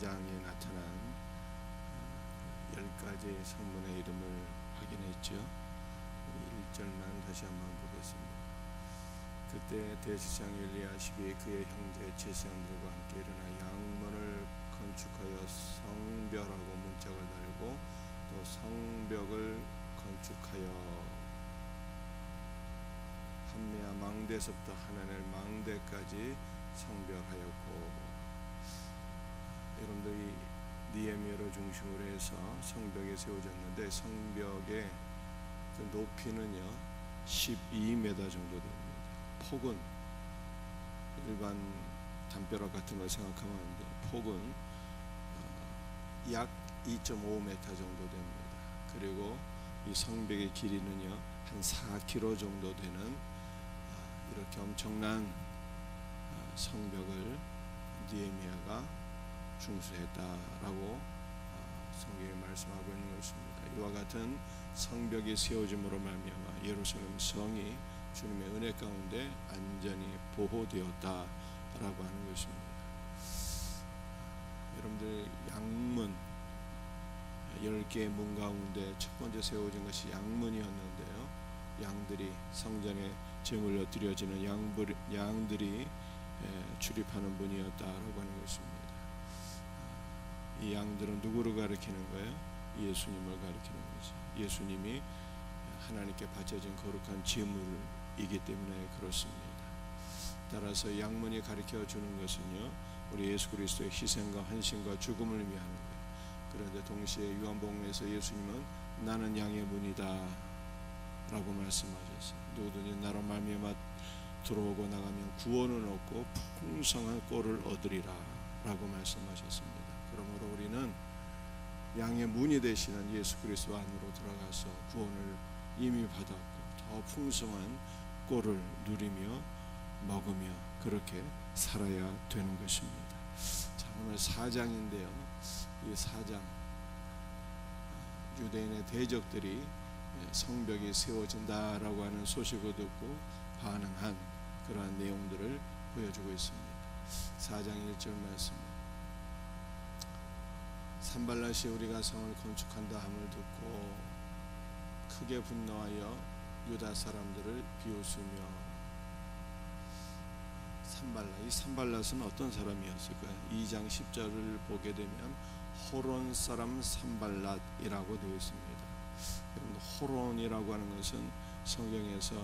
3장에 나타난 10가지 성문의 이름을 확인했죠. 1절만 다시 한번 보겠습니다. 그때 대제사장 엘리야십이 그의 형제 제사장들과 함께 일어나 양문을 건축하여 성벽하고 문짝을 달고 또 성벽을 건축하여 한메아 망대에서부터 하나넬 망대까지 성벽하였고, 여러분들이 니에미아를 중심으로 해서 성벽이 세워졌는데 성벽의 그 높이는요 12m 정도 됩니다. 폭은 일반 담벼락 같은 걸 생각하면 안 돼요. 폭은 약 2.5m 정도 됩니다. 그리고 이 성벽의 길이는요 한 4km 정도 되는 이렇게 엄청난 성벽을 니에미아가 중수했다라고 성경에 말씀하고 있는 것입니다. 이와 같은 성벽이 세워짐으로 말미암아 예루살렘 성이 주님의 은혜 가운데 안전히 보호되었다라고 하는 것입니다. 여러분들 양문 10개의 문 가운데 첫 번째 세워진 것이 양문이었는데요, 양들이 성전에 제물로 드려지는 양들이 출입하는 문이었다라고 하는 것입니다. 이 양들은 누구를 가리키는 거예요? 예수님을 가리키는 거죠. 예수님이 하나님께 바쳐진 거룩한 제물이기 때문에 그렇습니다. 따라서 양문이 가리켜 주는 것은요 우리 예수 그리스도의 희생과 헌신과 죽음을 위하는 거예요. 그런데 동시에 요한복음에서 예수님은 나는 양의 문이다 라고 말씀하셨어요. 누구든지 나로 말미암아 들어오고 나가면 구원을 얻고 풍성한 꼴을 얻으리라 라고 말씀하셨습니다. 그러므로 우리는 양의 문이 되시는 예수 그리스도 안으로 들어가서 구원을 이미 받았고 더 풍성한 꼴을 누리며 먹으며 그렇게 살아야 되는 것입니다. 자, 오늘 4장인데요 이 4장 유대인의 대적들이 성벽이 세워진다라고 하는 소식을 듣고 반응한 그러한 내용들을 보여주고 있습니다. 4장 1절 말씀, 산발랏이 우리가 성을 건축한다 함을 듣고 크게 분노하여 유다 사람들을 비웃으며, 이 산발랏은 어떤 사람이었을까요? 2장 10절을 보게 되면 호론 사람 산발랏이라고 되어 있습니다. 호론이라고 하는 것은 성경에서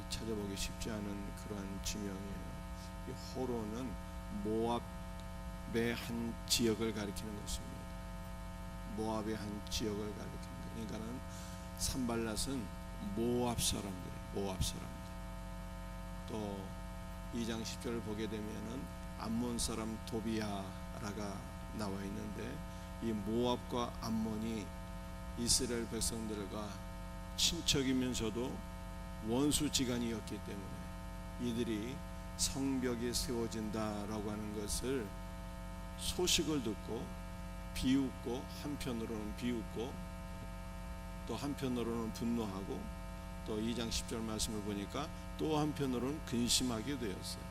찾아보기 쉽지 않은 그러한 지명이에요. 이 호론은 모압의 한 지역을 가리키는 것입니다. 모압의 한 지역을 가리키는 것. 그러니까는 산발랏은 모압 사람들. 또 2장 10절을 보게 되면은 암몬 사람 도비아라가 나와 있는데 이 모압과 암몬이 이스라엘 백성들과 친척이면서도 원수지간이었기 때문에 이들이 성벽이 세워진다라고 하는 것을 소식을 듣고 비웃고, 한편으로는 비웃고 또 한편으로는 분노하고, 또 2장 10절 말씀을 보니까 또 한편으로는 근심하게 되었어요.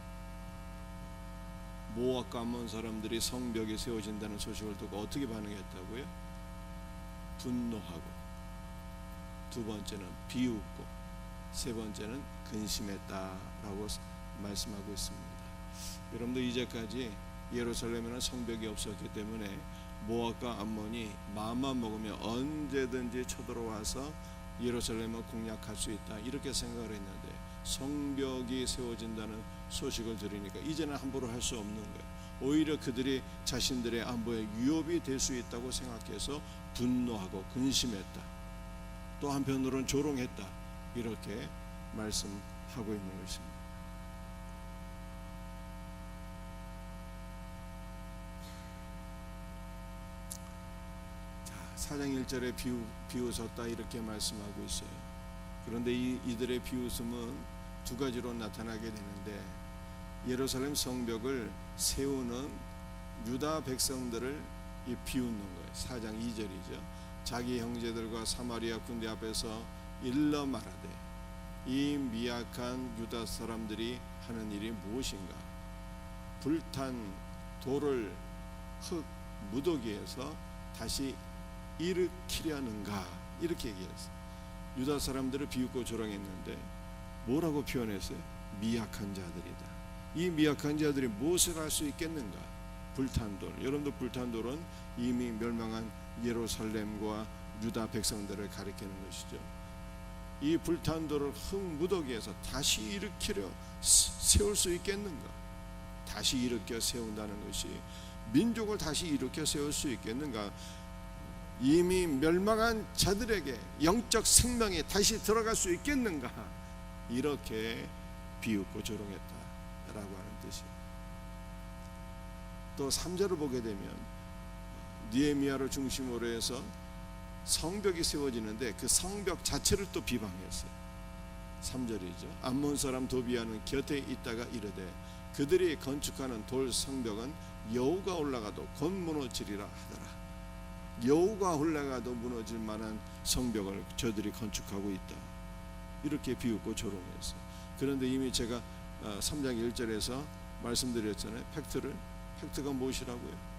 모압과 암몬 사람들이 성벽이 세워진다는 소식을 듣고 어떻게 반응했다고요? 분노하고, 두 번째는 비웃고, 세 번째는 근심했다라고 말씀하고 있습니다. 여러분들 이제까지 예루살렘에는 성벽이 없었기 때문에 모압과 암몬이 마음만 먹으면 언제든지 쳐들어와서 예루살렘을 공략할 수 있다 이렇게 생각을 했는데 성벽이 세워진다는 소식을 들으니까 이제는 함부로 할 수 없는 거예요. 오히려 그들이 자신들의 안보에 위협이 될 수 있다고 생각해서 분노하고 근심했다, 또 한편으로는 조롱했다 이렇게 말씀하고 있는 것입니다. 자, 4장 1절에 비웃었다 이렇게 말씀하고 있어요. 그런데 이들의 비웃음은 두 가지로 나타나게 되는데, 예루살렘 성벽을 세우는 유다 백성들을 비웃는 거예요. 4장 2절이죠. 자기 형제들과 사마리아 군대 앞에서 일러 말하되 이 미약한 유다 사람들이 하는 일이 무엇인가? 불탄 돌을 흙 무더기에서 다시 일으키려는가, 이렇게 얘기했어요. 유다 사람들을 비웃고 조롱했는데 뭐라고 표현했어요? 미약한 자들이다. 이 미약한 자들이 무엇을 할 수 있겠는가? 불탄 돌. 여러분들, 불탄 돌은 이미 멸망한 예루살렘과 유다 백성들을 가리키는 것이죠. 이 불탄 돌을 흙 무더기에서 다시 일으키려 세울 수 있겠는가? 다시 일으켜 세운다는 것이 민족을 다시 일으켜 세울 수 있겠는가? 이미 멸망한 자들에게 영적 생명이 다시 들어갈 수 있겠는가? 이렇게 비웃고 조롱했다라고 하는 뜻이에요. 또 3절을 보게 되면 느헤미야를 중심으로 해서 성벽이 세워지는데 그 성벽 자체를 또 비방했어요. 3절이죠. 암몬 사람 도비아는 곁에 있다가 이르되 그들이 건축하는 돌 성벽은 여우가 올라가도 곧 무너지리라 하더라. 여우가 올라가도 무너질 만한 성벽을 저들이 건축하고 있다. 이렇게 비웃고 조롱했어요. 그런데 이미 제가 3장 1절에서 말씀드렸잖아요. 팩트가 무엇이라고요?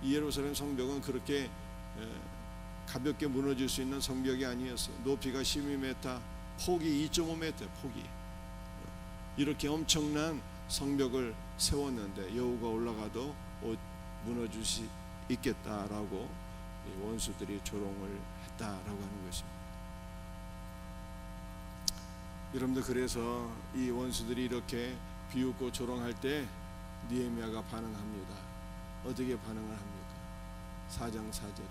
이 예루살렘 성벽은 그렇게 가볍게 무너질 수 있는 성벽이 아니었어요. 높이가 12m, 폭이 2.5m, 폭이. 이렇게 엄청난 성벽을 세웠는데 여우가 올라가도 무너질 수 있겠다라고 원수들이 조롱을 했다라고 하는 것입니다. 여러분들, 그래서 이 원수들이 이렇게 비웃고 조롱할 때 느헤미야가 반응합니다. 어떻게 반응을 합니까? 4장 4절에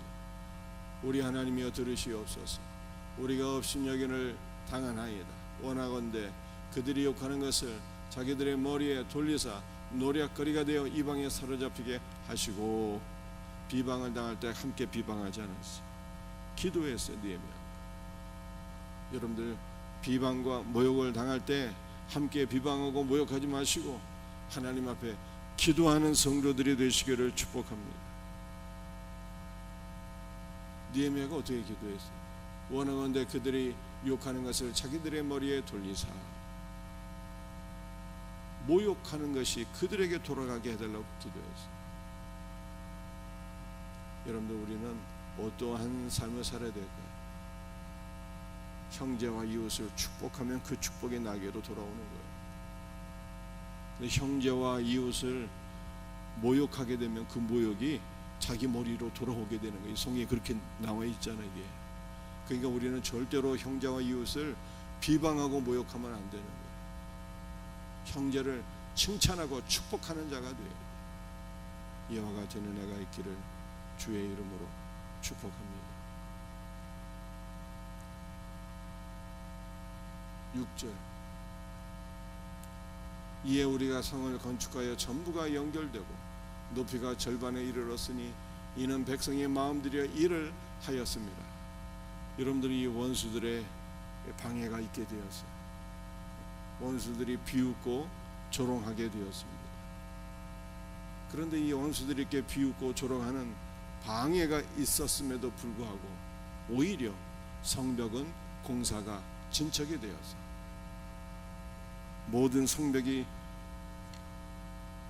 우리 하나님이여 들으시옵소서. 우리가 업신여긴을 당하나이다. 원하건대 그들이 욕하는 것을 자기들의 머리에 돌리사 노략거리가 되어 이방에 사로잡히게 하시고, 비방을 당할 때 함께 비방하지 않았어요. 기도했어요. 느헤미야. 여러분들, 비방과 모욕을 당할 때 함께 비방하고 모욕하지 마시고 하나님 앞에 기도하는 성도들이 되시기를 축복합니다. 느헤미야가 어떻게 기도했어요? 원하건대 그들이 욕하는 것을 자기들의 머리에 돌리사, 모욕하는 것이 그들에게 돌아가게 해달라고 기도했어요. 여러분들, 우리는 어떠한 삶을 살아야 될까요? 형제와 이웃을 축복하면 그 축복이 나에게로 돌아오는 거예요. 근데 형제와 이웃을 모욕하게 되면 그 모욕이 자기 머리로 돌아오게 되는 거예요. 성경에 그렇게 나와 있잖아요. 이게. 그러니까 우리는 절대로 형제와 이웃을 비방하고 모욕하면 안 되는 거예요. 형제를 칭찬하고 축복하는 자가 돼요. 이와 같은 은혜가 있기를 주의 이름으로 축복합니다. 6절 이에 우리가 성을 건축하여 전부가 연결되고 높이가 절반에 이르렀으니 이는 백성의 마음들여 일을 하였습니다. 여러분들이 이 원수들의 방해가 있게 되었어요. 원수들이 비웃고 조롱하게 되었습니다. 그런데 이 원수들이 이렇게 비웃고 조롱하는 방해가 있었음에도 불구하고 오히려 성벽은 공사가 진척이 되었어요. 모든 성벽이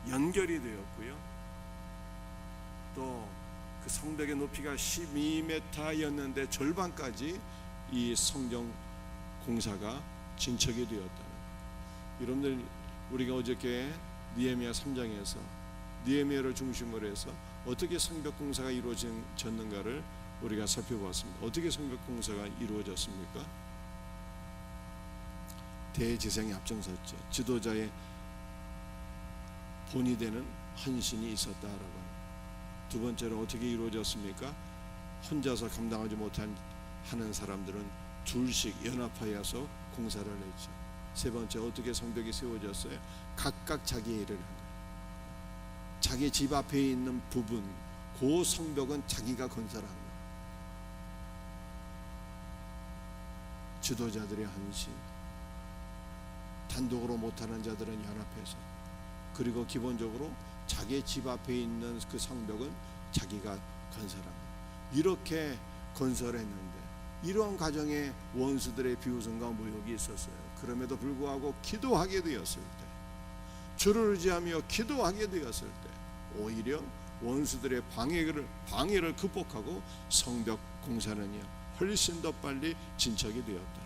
연결이 되었고요. 또 그 성벽의 높이가 12m였는데 절반까지 이 성경 공사가 진척이 되었다. 여러분들, 우리가 어저께 느헤미야 3장에서 느헤미야를 중심으로 해서 어떻게 성벽 공사가 이루어졌는가를 우리가 살펴보았습니다. 어떻게 성벽 공사가 이루어졌습니까? 대제사장이 앞장섰죠. 지도자의 본이 되는 헌신이 있었다라고 합니다. 두 번째로 어떻게 이루어졌습니까? 혼자서 감당하지 못한 하는 사람들은 둘씩 연합하여서 공사를 했죠. 세 번째, 어떻게 성벽이 세워졌어요? 각각 자기의 일을 한 거예요. 자기 집 앞에 있는 부분, 그 성벽은 자기가 건설한 거예요. 지도자들의 헌신, 단독으로 못하는 자들은 연합해서, 그리고 기본적으로 자기 집 앞에 있는 그 성벽은 자기가 건설한 거예요. 이렇게 건설했는데 이러한 과정에 원수들의 비웃음과 모욕이 있었어요. 그럼에도 불구하고 기도하게 되었을 때, 주를 의지하며 기도하게 되었을 때 오히려 원수들의 방해를 극복하고 성벽 공사는요 훨씬 더 빨리 진척이 되었다.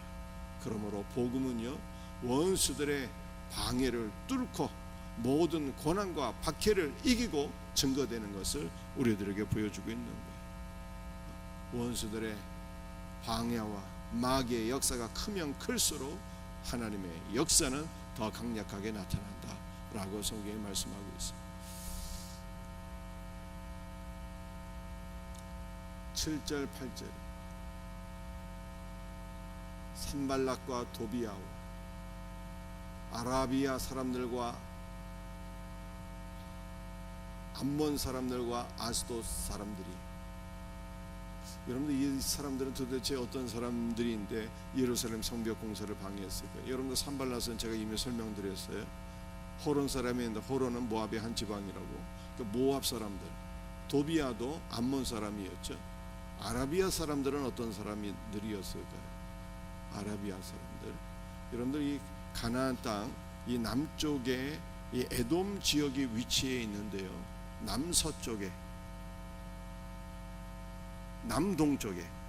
그러므로 복음은요 원수들의 방해를 뚫고 모든 고난과 박해를 이기고 증거되는 것을 우리들에게 보여주고 있는 거예요. 원수들의 방해와 마귀의 역사가 크면 클수록 하나님의 역사는 더 강력하게 나타난다 라고 성경이 말씀하고 있습니다. 7절 8절 산발락과 도비아와 아라비아 사람들과 암몬 사람들과 아스돗 사람들이, 여러분들 이 사람들은 도대체 어떤 사람들인데 예루살렘 성벽 공사를 방해했을까요? 여러분들 산발랏은 제가 이미 설명드렸어요. 호론 사람인데 호론은 모압의 한 지방이라고. 그러니까 모압 사람들. 도비아도 암몬 사람이었죠. 아라비아 사람들은 어떤 사람들이었을까요? 아라비아 사람들. 여러분들 이 가나안 땅 이 남쪽에 이 에돔 지역이 위치해 있는데요. 남서쪽에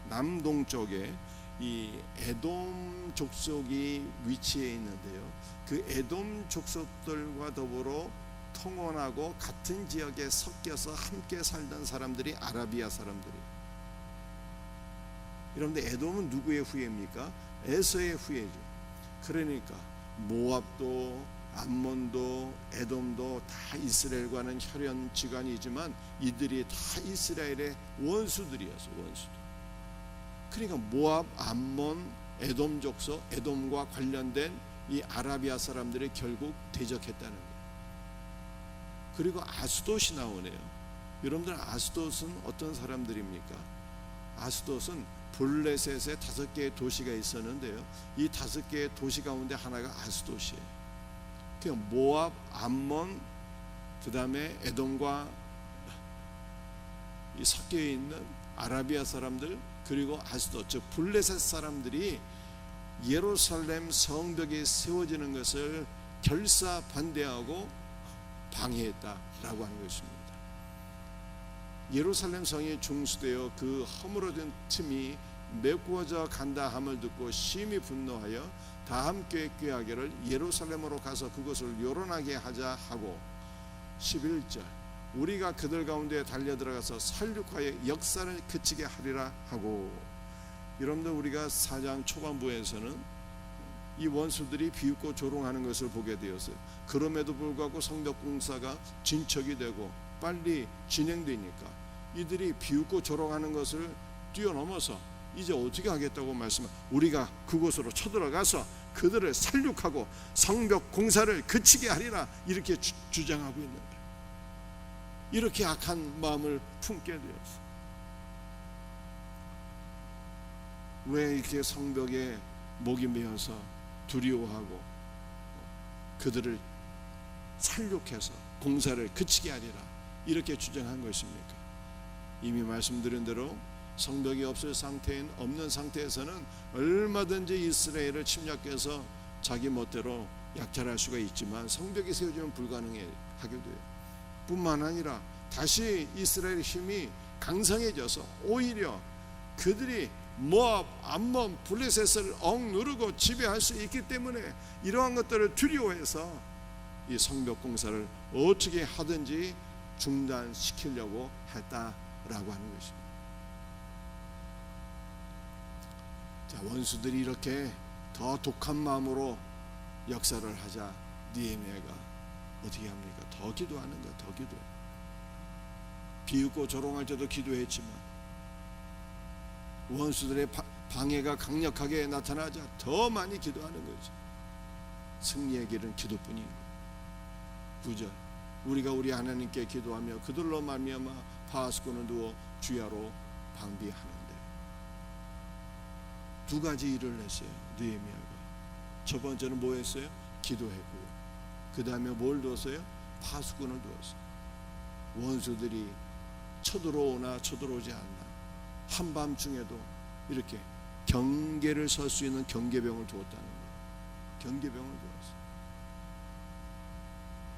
남동쪽에 이 에돔 족속이 위치해 있는데요. 그 에돔 족속들과 더불어 통혼하고 같은 지역에 섞여서 함께 살던 사람들이 아라비아 사람들이에요. 여러분들 에돔은 누구의 후예입니까? 에서의 후예죠. 그러니까 모압도 암몬도 에돔도 다 이스라엘과는 혈연 지간이지만 이들이 다 이스라엘의 원수들이었어. 원수들. 그러니까 모압, 암몬, 에돔 족속, 에돔과 관련된 이 아라비아 사람들이 결국 대적했다는 거예요. 그리고 아스돗이 나오네요. 여러분들 아스돗은 어떤 사람들입니까? 아스돗은 블레셋에 5개의 도시가 있었는데요. 이 5개의 도시 가운데 하나가 아스돗이에요. 그냥 모압, 암몬, 그 다음에 에돔과 섞여 있는 아라비아 사람들, 그리고 아스돗, 즉 블레셋 사람들이 예루살렘 성벽이 세워지는 것을 결사 반대하고 방해했다라고 하는 것입니다. 예루살렘 성이 중수되어 그 허물어진 틈이 메꾸어져 간다 함을 듣고 심히 분노하여 다 함께 꾀하기를 예루살렘으로 가서 그것을 요란하게 하자 하고 11절 우리가 그들 가운데 달려들어가서 살육하여 역사를 그치게 하리라 하고. 여러분들 우리가 4장 초반부에서는 이 원수들이 비웃고 조롱하는 것을 보게 되었어요. 그럼에도 불구하고 성벽 공사가 진척이 되고 빨리 진행되니까 이들이 비웃고 조롱하는 것을 뛰어넘어서 이제 어떻게 하겠다고 우리가 그곳으로 쳐들어가서 그들을 살육하고 성벽 공사를 그치게 하리라 이렇게 주장하고 있는 거예요. 이렇게 악한 마음을 품게 되었어요. 왜 이렇게 성벽에 목이 메어서 두려워하고 그들을 살육해서 공사를 그치게 하리라 이렇게 주장한 것입니까? 이미 말씀드린 대로 성벽이 없는 상태에서는 얼마든지 이스라엘을 침략해서 자기 멋대로 약탈할 수가 있지만 성벽이 세워지면 불가능하게 돼요. 뿐만 아니라 다시 이스라엘의 힘이 강성해져서 오히려 그들이 모압, 암몬, 블레셋을 억누르고 지배할 수 있기 때문에 이러한 것들을 두려워해서 이 성벽 공사를 어떻게 하든지 중단시키려고 했다라고 하는 것입니다. 자, 원수들이 이렇게 더 독한 마음으로 역사를 하자 느헤미야가 어떻게 합니까? 더 기도하는 거야. 더 기도. 비웃고 조롱할 때도 기도했지만 원수들의 방해가 강력하게 나타나자 더 많이 기도하는 거죠. 승리의 길은 기도뿐인 거예요. 9절 우리가 우리 하나님께 기도하며 그들로 말미암아 파수꾼을 두어 주야로 방비하는데. 두 가지 일을 했어요. 느헤미야가. 첫 번째는 뭐 했어요? 기도했고요. 그 다음에 뭘 두었어요? 파수꾼을 두었어요. 원수들이 쳐들어오나 쳐들어오지 않나 한밤중에도 이렇게 경계를 설 수 있는 경계병을 두었다는 거예요. 경계병을 두었어요.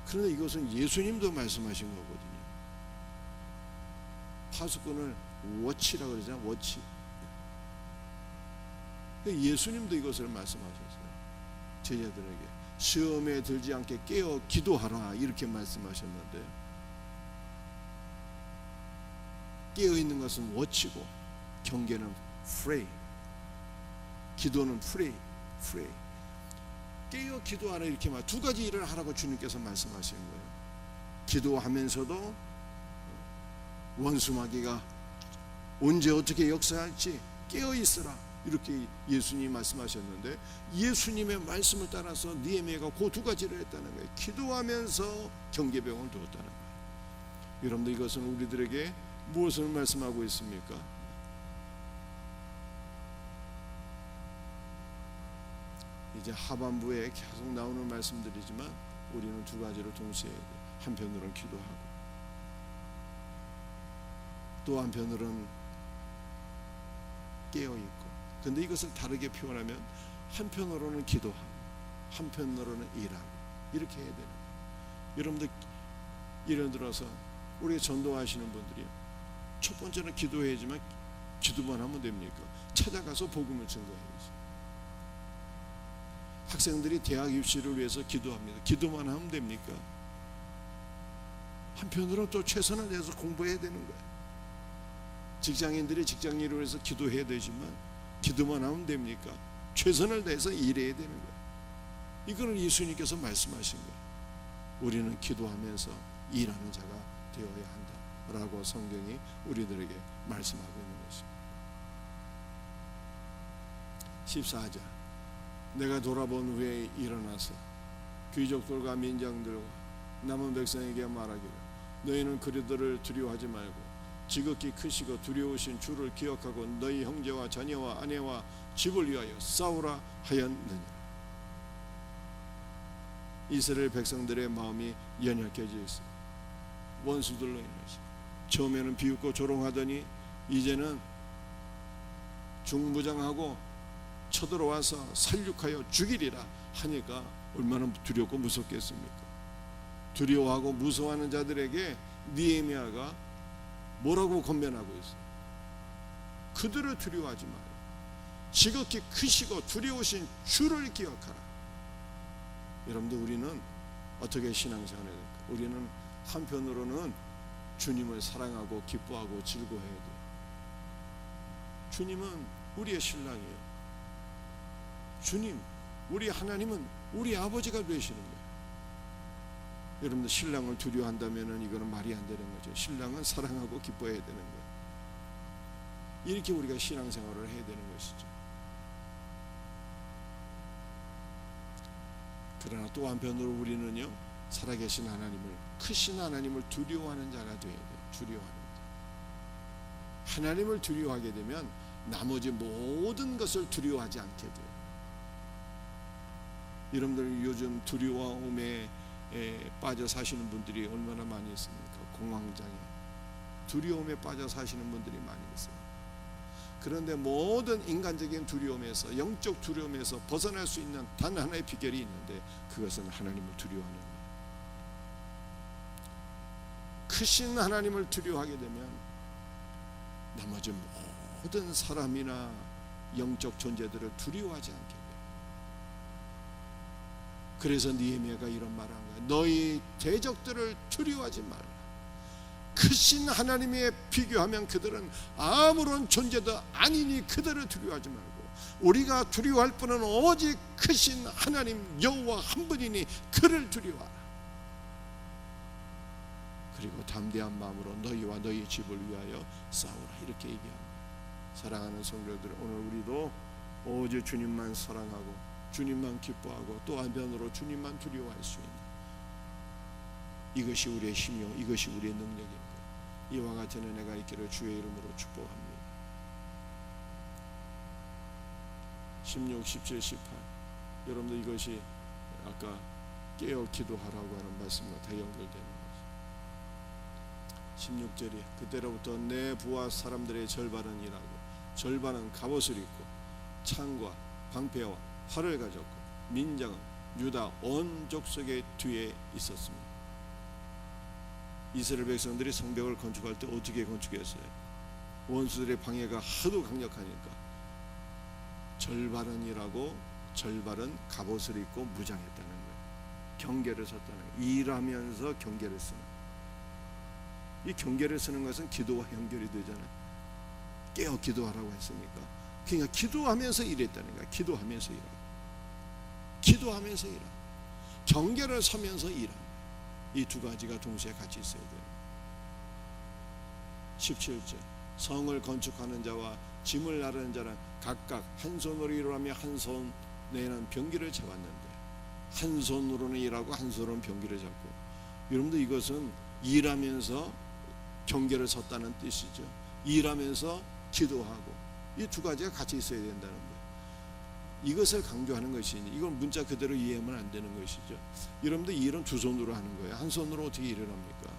그런데 이것은 예수님도 말씀하신 거거든요. 파수꾼을 워치라고 그러잖아요. 워치. 예수님도 이것을 말씀하셨어요. 제자들에게 시험에 들지 않게 깨어 기도하라 이렇게 말씀하셨는데, 깨어 있는 것은 워치고 경계는 프레이, 기도는 프레이. 깨어 기도하라 이렇게 말, 두 가지 일을 하라고 주님께서 말씀하신 거예요. 기도하면서도 원수마귀가 언제 어떻게 역사할지 깨어 있으라 이렇게 예수님이 말씀하셨는데, 예수님의 말씀을 따라서 느헤미야가 그 두 가지를 했다는 거예요. 기도하면서 경계병을 두었다는 거예요. 여러분들, 이것은 우리들에게 무엇을 말씀하고 있습니까? 이제 하반부에 계속 나오는 말씀들이지만 우리는 두 가지를 동시에 해야 돼요. 한편으로는 기도하고 또 한편으로는 깨어있고. 근데 이것을 다르게 표현하면 한편으로는 기도하고 한편으로는 일하고 이렇게 해야 되는 거예요. 여러분들, 예를 들어서 우리 전도하시는 분들이 첫 번째는 기도해야지만 기도만 하면 됩니까? 찾아가서 복음을 증거해야지. 학생들이 대학 입시를 위해서 기도합니다. 기도만 하면 됩니까? 한편으로 또 최선을 다해서 공부해야 되는 거예요. 직장인들이 직장 일을 위해서 기도해야 되지만 기도만 하면 됩니까? 최선을 다해서 일해야 되는 거예요. 이거는 예수님께서 말씀하신 거예요. 우리는 기도하면서 일하는 자가 되어야 한다라고 성경이 우리들에게 말씀하고 있는 것입니다. 14절, 내가 돌아본 후에 일어나서 귀족들과 민장들과 남은 백성에게 말하기를, 너희는 그들을 두려워하지 말고 지극히 크시고 두려우신 주를 기억하고 너희 형제와 자녀와 아내와 집을 위하여 싸우라 하였느니라. 이스라엘 백성들의 마음이 연약해져 있어요. 원수들로 인해서 처음에는 비웃고 조롱하더니 이제는 중부장하고 쳐들어와서 살육하여 죽이리라 하니까 얼마나 두렵고 무섭겠습니까? 두려워하고 무서워하는 자들에게 느헤미야가 뭐라고 권면하고 있어요? 그들을 두려워하지 마라. 지극히 크시고 두려우신 주를 기억하라. 여러분들, 우리는 어떻게 신앙생활을 해야 될까? 우리는 한편으로는 주님을 사랑하고 기뻐하고 즐거워해야 돼요. 주님은 우리의 신랑이에요. 주님, 우리 하나님은 우리 아버지가 되시는 거예요. 여러분들, 신랑을 두려워한다면 이거는 말이 안 되는 거죠. 신랑은 사랑하고 기뻐해야 되는 거예요. 이렇게 우리가 신앙생활을 해야 되는 것이죠. 그러나 또 한편으로 우리는요, 살아계신 하나님을, 크신 하나님을 두려워하는 자가 되어야 돼요. 두려워하는 자. 하나님을 두려워하게 되면 나머지 모든 것을 두려워하지 않게 돼요. 여러분들, 요즘 두려움에 빠져 사시는 분들이 얼마나 많이 있습니까? 공황장애, 두려움에 빠져 사시는 분들이 많이 있어요. 그런데 모든 인간적인 두려움에서, 영적 두려움에서 벗어날 수 있는 단 하나의 비결이 있는데, 그것은 하나님을 두려워하는 거예요. 크신 하나님을 두려워하게 되면 나머지 모든 사람이나 영적 존재들을 두려워하지 않게 돼요. 그래서 느헤미야가 이런 말을 한 거예요. 너희 대적들을 두려워하지 말라. 크신 하나님에 비교하면 그들은 아무런 존재도 아니니 그들을 두려워하지 말고, 우리가 두려워할 분은 오직 크신 하나님 여호와 한 분이니 그를 두려워하라. 그리고 담대한 마음으로 너희와 너희 집을 위하여 싸우라, 이렇게 얘기합니다. 사랑하는 성도들, 오늘 우리도 오직 주님만 사랑하고 주님만 기뻐하고 또 한편으로 주님만 두려워할 수 있는, 이것이 우리의 힘이요, 이것이 우리의 능력입니다. 이와 같은 은혜가 있기를 주의 이름으로 축복합니다. 16, 17, 18, 여러분들, 이것이 아까 깨어 기도하라고 하는 말씀과 다 연결되는 거죠. 16절이, 그때로부터 내 부하 사람들의 절반은 일하고 절반은 갑옷을 입고 창과 방패와 활을 가졌고 민장은 유다 온 족속의 뒤에 있었습니다. 이스라엘 백성들이 성벽을 건축할 때 어떻게 건축했어요? 원수들의 방해가 하도 강력하니까 절발은 일하고 절발은 갑옷을 입고 무장했다는 거예요. 경계를 섰다는 거예요. 일하면서 경계를 쓰는 거예요. 이 경계를 쓰는 것은 기도와 연결이 되잖아요. 깨어 기도하라고 했으니까. 그러니까 기도하면서 일했다는 거예요. 기도하면서 일하고, 기도하면서 일하고, 경계를 서면서 일하고, 이 두 가지가 동시에 같이 있어야 돼요. 17절 성을 건축하는 자와 짐을 나르는 자는 각각 한 손으로 일하며 한 손에는 병기를 잡았는데, 한 손으로는 일하고 한 손으로는 병기를 잡고. 여러분들 이것은 일하면서 경계를 섰다는 뜻이죠. 일하면서 기도하고, 이 두 가지가 같이 있어야 된다는 거예요. 이것을 강조하는 것이니, 이건 문자 그대로 이해하면 안 되는 것이죠. 여러분들 일은 두 손으로 하는 거예요. 한 손으로 어떻게 일을 합니까?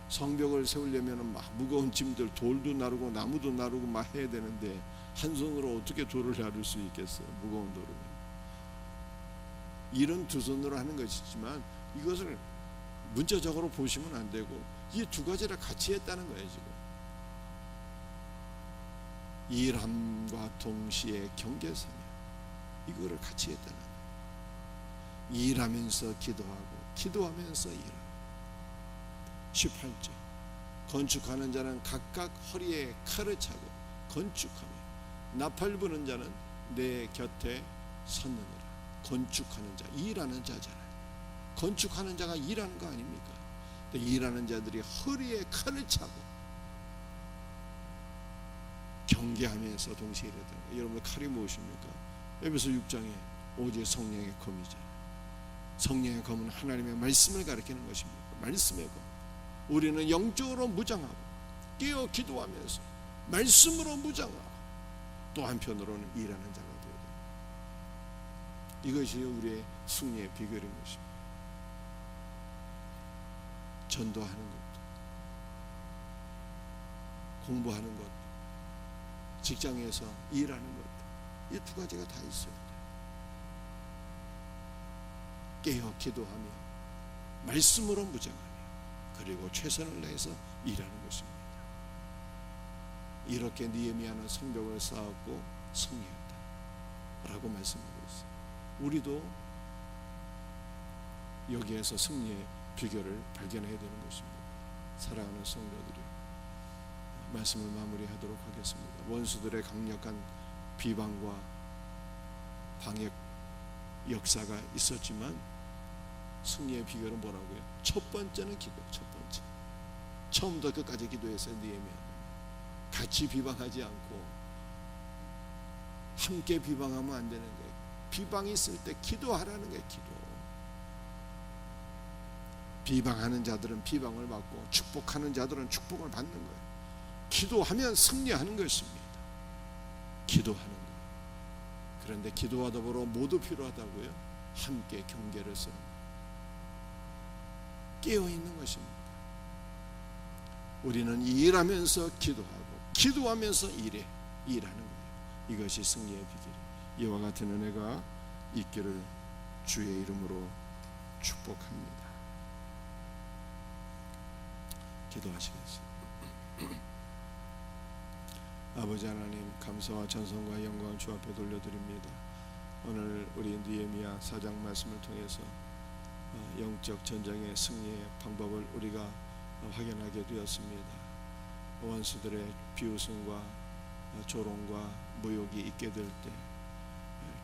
성벽을 세우려면 막 무거운 짐들, 돌도 나르고 나무도 나르고 막 해야 되는데 한 손으로 어떻게 돌을 나를 수 있겠어요? 무거운 돌을. 일은 두 손으로 하는 것이지만 이것을 문자적으로 보시면 안 되고 이 두 가지를 같이 했다는 거예요. 지금 일함과 동시에 경계서며 이거를 같이 했다는 거예요. 일하면서 기도하고 기도하면서 일하고. 18절 건축하는 자는 각각 허리에 칼을 차고 건축하며 나팔 부는 자는 내 곁에 섰느니라. 건축하는 자, 일하는 자잖아요. 건축하는 자가 일하는 거 아닙니까? 근데 일하는 자들이 허리에 칼을 차고 경계하면서 동시에 일하는 거예요. 여러분 칼이 무엇입니까? 에베소 6장에 오직 성령의 검이잖아요. 성령의 검은 하나님의 말씀을 가리키는 것입니다. 말씀의 검. 우리는 영적으로 무장하고 깨어 기도하면서 말씀으로 무장하고 또 한편으로는 일하는 자가 되어야 됩니다. 이것이 우리의 승리의 비결인 것입니다. 전도하는 것도, 공부하는 것도, 직장에서 일하는 것도, 이 두 가지가 다 있어야 돼요. 깨어 기도하며 말씀으로 무장하며 그리고 최선을 다해서 일하는 것입니다. 이렇게 느헤미야는 성벽을 쌓았고 승리했다 라고 말씀하고 있어요. 우리도 여기에서 승리의 비결을 발견해야 되는 것입니다. 사랑하는 성도들이, 말씀을 마무리하도록 하겠습니다. 원수들의 강력한 비방과 방해 역사가 있었지만 승리의 비결은 뭐라고요? 첫 번째는 기도. 첫 번째, 처음부터 끝까지 기도했어요. 느헤미야는 같이 비방하지 않고 함께 비방하면 안 되는 거예요. 비방이 있을 때 기도하라는 거예요. 기도. 비방하는 자들은 비방을 받고 축복하는 자들은 축복을 받는 거예요. 기도하면 승리하는 것입니다. 기도하는 거예요. 그런데 기도와 더불어 모두 필요하다고요? 함께 경계를 쓰는 거예요. 깨어있는 것입니다. 우리는 일하면서 기도하고 기도하면서 일하는 거예요. 이것이 승리의 비결이에요. 이와 같은 은혜가 있기를 주의 이름으로 축복합니다. 기도하시겠습니다. 아버지 하나님, 감사와 전성과 영광을 주 앞에 돌려드립니다. 오늘 우리 느헤미야 4장 말씀을 통해서 영적 전쟁의 승리의 방법을 우리가 확인하게 되었습니다. 원수들의 비웃음과 조롱과 모욕이 있게 될 때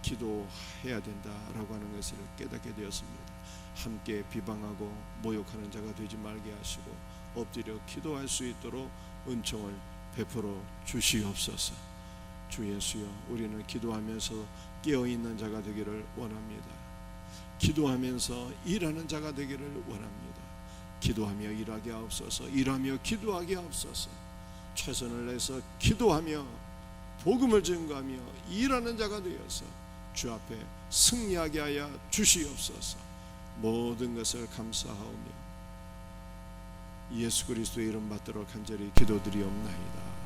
기도해야 된다라고 하는 것을 깨닫게 되었습니다. 함께 비방하고 모욕하는 자가 되지 말게 하시고 엎드려 기도할 수 있도록 은총을 베풀어 주시옵소서. 주 예수여, 우리는 기도하면서 깨어있는 자가 되기를 원합니다. 기도하면서 일하는 자가 되기를 원합니다. 기도하며 일하게 하옵소서. 일하며 기도하게 하옵소서. 최선을 내서 기도하며 복음을 증거하며 일하는 자가 되어서 주 앞에 승리하게 하여 주시옵소서. 모든 것을 감사하오며 예수 그리스도의 이름 받들어 간절히 기도드리옵나이다.